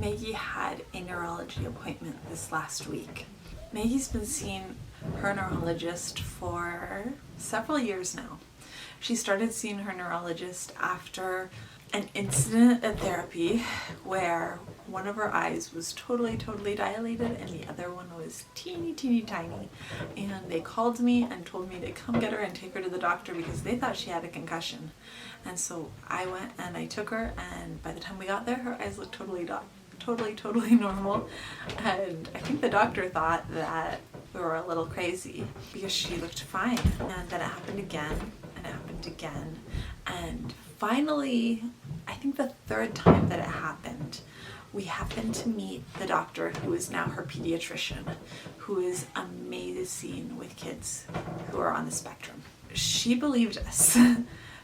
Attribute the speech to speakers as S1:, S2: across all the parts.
S1: Maggie had a neurology appointment this last week. Maggie's been seeing her neurologist for several years now. She started seeing her neurologist after an incident at therapy where one of her eyes was totally dilated and the other one was teeny tiny. And they called me and told me to come get her and take her to the doctor because they thought she had a concussion. And so I went and I took her, and by the time we got there, her eyes looked totally normal. And I think the doctor thought that we were a little crazy because she looked fine. And then it happened again, and it happened again. And finally, I think the third time that it happened, we happened to meet the doctor who is now her pediatrician, who is amazing with kids who are on the spectrum. She believed us.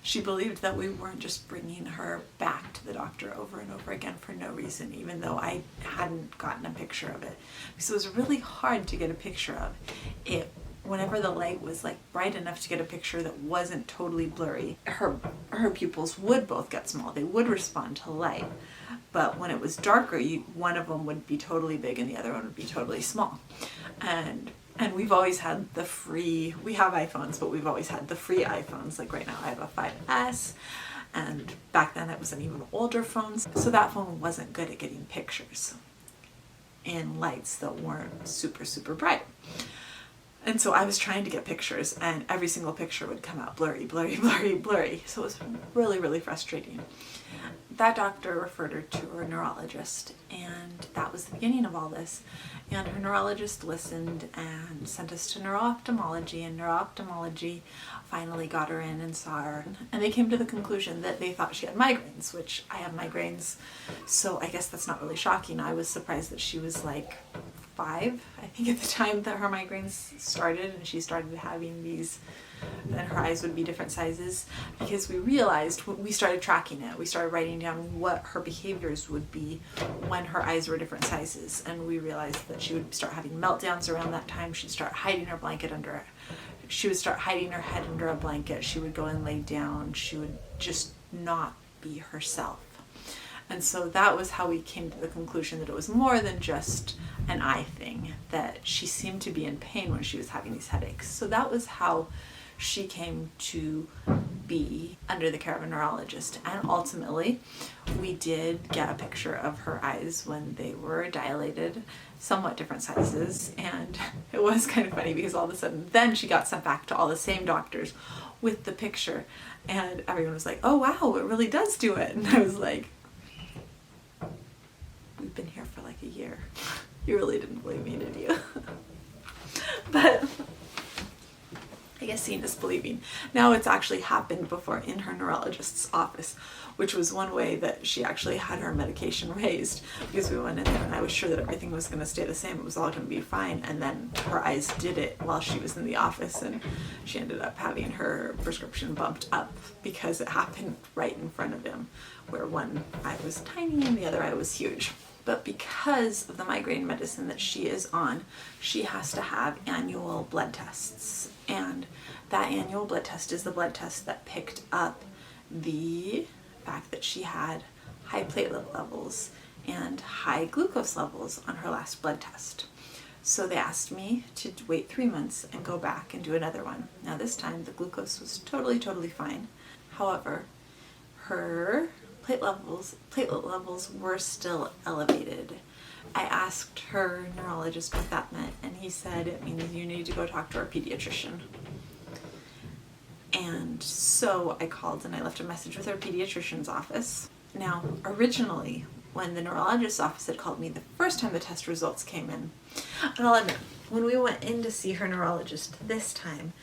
S1: She believed that we weren't just bringing her back to the doctor over and over again for no reason, even though I hadn't gotten a picture of it. Because it was really hard to get a picture of it. Whenever the light was like bright enough to get a picture that wasn't totally blurry, her pupils would both get small. They would respond to light. But when it was darker, one of them would be totally big and the other one would be totally small. And we've always had we have iPhones, but we've always had the free iPhones. Like right now I have a 5S, and back then it was an even older phone. So that phone wasn't good at getting pictures in lights that weren't super bright. And so I was trying to get pictures, and every single picture would come out blurry. So it was really frustrating. That doctor referred her to her neurologist, and that was the beginning of all this. And her neurologist listened and sent us to neuro-ophthalmology, and neuro-ophthalmology finally got her in and saw her. And they came to the conclusion that they thought she had migraines, which I have migraines, so I guess that's not really shocking. I was surprised that she was like 5, I think, at the time that her migraines started, and she started having these, then her eyes would be different sizes, because we started tracking it. We started writing down what her behaviors would be when her eyes were different sizes, and we realized that she would start having meltdowns around that time. She'd start hiding her blanket under it. She would start hiding her head under a blanket. She would go and lay down. She would just not be herself. And so that was how we came to the conclusion that it was more than just an eye thing, that she seemed to be in pain when she was having these headaches. So that was how she came to be under the care of a neurologist. And ultimately, we did get a picture of her eyes when they were dilated, somewhat different sizes. And it was kind of funny because all of a sudden then she got sent back to all the same doctors with the picture. And everyone was like, oh wow, it really does do it. And I was like, we've been here for like a year. You really didn't believe me, did you? But I guess seeing is believing. Now it's actually happened before in her neurologist's office, which was one way that she actually had her medication raised, because we went in there and I was sure that everything was going to stay the same. It was all going to be fine. And then her eyes did it while she was in the office, and she ended up having her prescription bumped up because it happened right in front of him, where one eye was tiny and the other eye was huge. But because of the migraine medicine that she is on, she has to have annual blood tests. And that annual blood test is the blood test that picked up the fact that she had high platelet levels and high glucose levels on her last blood test. So they asked me to wait 3 months and go back and do another one. Now this time the glucose was totally fine. However, her platelet levels were still elevated. I asked her neurologist what that meant, and he said it means you need to go talk to our pediatrician. And so I called and I left a message with our pediatrician's office. Now, originally, when the neurologist's office had called me the first time the test results came in, and I'll admit, when we went in to see her neurologist this time,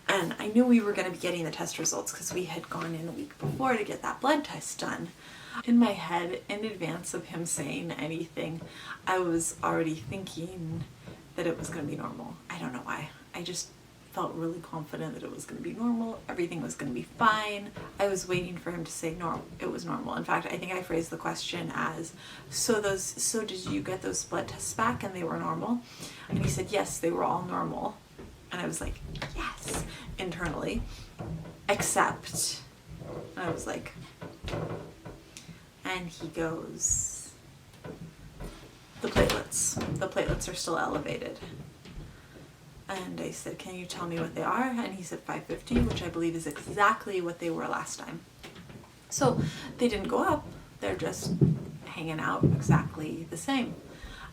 S1: and I knew we were going to be getting the test results because we had gone in a week before to get that blood test done. In my head, in advance of him saying anything, I was already thinking that it was going to be normal. I don't know why. I just felt really confident that it was going to be normal. Everything was going to be fine. I was waiting for him to say it was normal. In fact, I think I phrased the question as, so did you get those blood tests back and they were normal? And he said, yes, they were all normal. And I was like, yes, internally, except, and I was like, and he goes, platelets. The platelets are still elevated. And I said, can you tell me what they are? And he said 550, which I believe is exactly what they were last time. So they didn't go up, they're just hanging out exactly the same.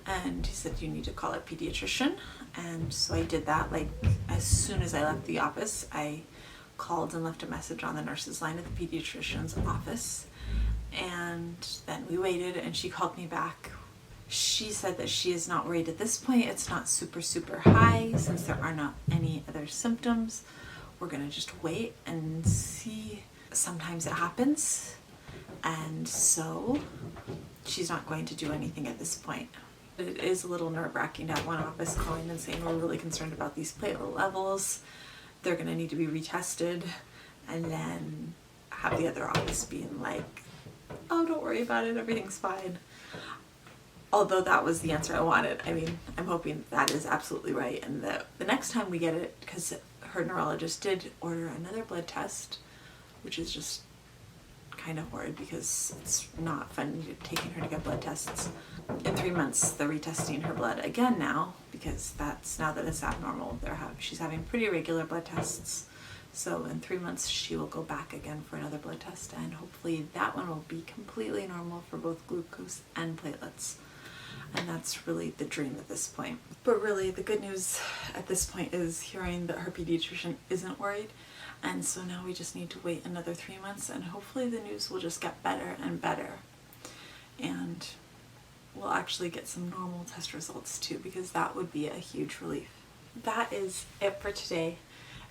S1: And he said, you need to call a pediatrician. And so I did that. Like, as soon as I left the office, I called and left a message on the nurse's line at the pediatrician's office. And then we waited, and she called me back. She said that she is not worried at this point. It's not super, super high since there are not any other symptoms. We're gonna just wait and see. Sometimes it happens. And so she's not going to do anything at this point. It is a little nerve-wracking to have one office calling and saying, we're really concerned about these platelet levels. They're gonna need to be retested. And then have the other office being like, oh, don't worry about it, everything's fine. Although that was the answer I wanted. I mean, I'm hoping that is absolutely right, and that the next time we get it, because her neurologist did order another blood test, which is just kind of horrid because it's not fun taking her to get blood tests. In 3 months, they're retesting her blood again now, because that's now that it's abnormal. She's having pretty regular blood tests. So in 3 months, she will go back again for another blood test, and hopefully that one will be completely normal for both glucose and platelets. And that's really the dream at this point. But really, the good news at this point is hearing that her pediatrician isn't worried. And so now we just need to wait another 3 months, and hopefully the news will just get better and better. And we'll actually get some normal test results too, because that would be a huge relief. That is it for today.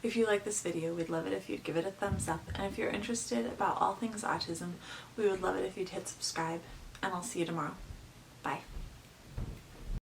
S1: If you like this video, we'd love it if you'd give it a thumbs up. And if you're interested about all things autism, we would love it if you'd hit subscribe. And I'll see you tomorrow. Bye.